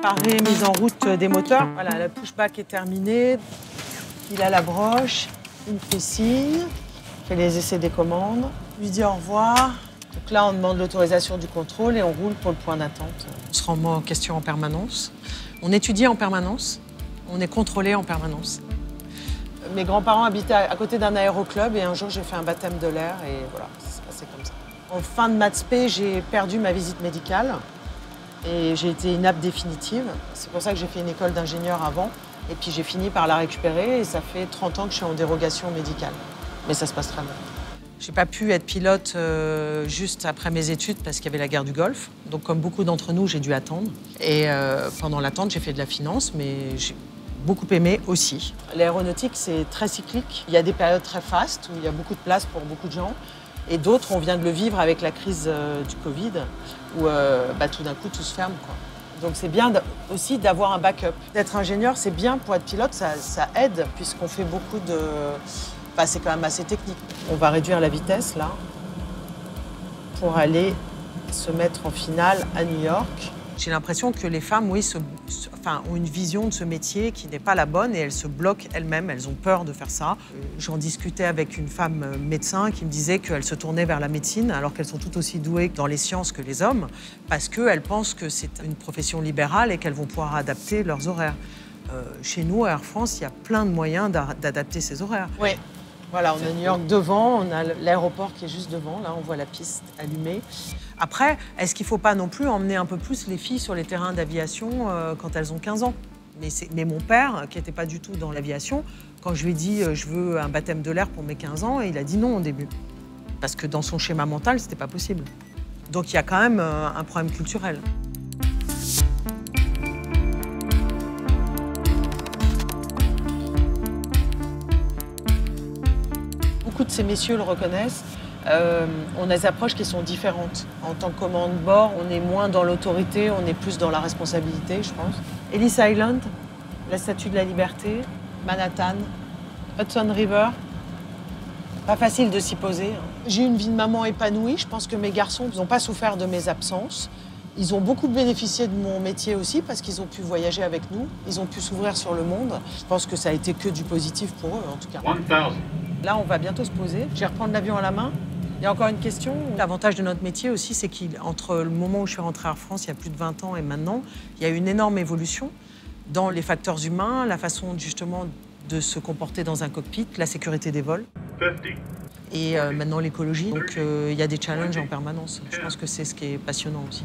Préparer, mise en route des moteurs. Voilà, la pushback est terminée. Il a la broche, il me fait signe, fait les essais des commandes, lui dit au revoir. Donc là, on demande l'autorisation du contrôle et on roule pour le point d'attente. On se remet en question en permanence. On étudie en permanence. On est contrôlé en permanence. Mes grands-parents habitaient à côté d'un aéroclub et un jour, j'ai fait un baptême de l'air et voilà, ça s'est passé comme ça. En fin de maths spé, j'ai perdu ma visite médicale et j'ai été inapte définitive. C'est pour ça que j'ai fait une école d'ingénieur avant. Et puis j'ai fini par la récupérer et ça fait 30 ans que je suis en dérogation médicale. Mais ça se passe très bien. J'ai pas pu être pilote juste après mes études parce qu'il y avait la guerre du Golfe. Donc comme beaucoup d'entre nous, j'ai dû attendre. Et pendant l'attente, j'ai fait de la finance, mais j'ai beaucoup aimé aussi. L'aéronautique, c'est très cyclique. Il y a des périodes très fastes où il y a beaucoup de place pour beaucoup de gens. Et d'autres, on vient de le vivre avec la crise du Covid, où tout d'un coup, tout se ferme, quoi. Donc c'est bien aussi d'avoir un backup. D'être ingénieur, c'est bien pour être pilote, ça aide, puisqu'on fait beaucoup de... Enfin, c'est quand même assez technique. On va réduire la vitesse, là, pour aller se mettre en finale à New York. J'ai l'impression que les femmes, oui, ont une vision de ce métier qui n'est pas la bonne et elles se bloquent elles-mêmes, elles ont peur de faire ça. J'en discutais avec une femme médecin qui me disait qu'elle se tournait vers la médecine alors qu'elles sont tout aussi douées dans les sciences que les hommes parce qu'elles pensent que c'est une profession libérale et qu'elles vont pouvoir adapter leurs horaires. Chez nous, à Air France, il y a plein de moyens d'adapter ces horaires. Oui. Voilà, on a New York devant, on a l'aéroport qui est juste devant, là on voit la piste allumée. Après, est-ce qu'il ne faut pas non plus emmener un peu plus les filles sur les terrains d'aviation quand elles ont 15 ans? Mais mon père, qui n'était pas du tout dans l'aviation, quand je lui ai dit je veux un baptême de l'air pour mes 15 ans, il a dit non au début. Parce que dans son schéma mental, c'était pas possible. Donc il y a quand même un problème culturel. Beaucoup de ces messieurs le reconnaissent. On a des approches qui sont différentes. En tant que commandant de bord, on est moins dans l'autorité, on est plus dans la responsabilité, je pense. Ellis Island, la Statue de la Liberté, Manhattan, Hudson River. Pas facile de s'y poser. J'ai eu une vie de maman épanouie. Je pense que mes garçons n'ont pas souffert de mes absences. Ils ont beaucoup bénéficié de mon métier aussi parce qu'ils ont pu voyager avec nous. Ils ont pu s'ouvrir sur le monde. Je pense que ça a été que du positif pour eux, en tout cas. 1000. Là, on va bientôt se poser. Je vais reprendre l'avion à la main. Il y a encore une question. L'avantage de notre métier aussi, c'est qu'entre le moment où je suis rentrée à Air France, il y a plus de 20 ans, et maintenant, il y a eu une énorme évolution dans les facteurs humains, la façon justement de se comporter dans un cockpit, la sécurité des vols. 50. Et maintenant l'écologie. Donc il y a des challenges en permanence. Je pense que c'est ce qui est passionnant aussi.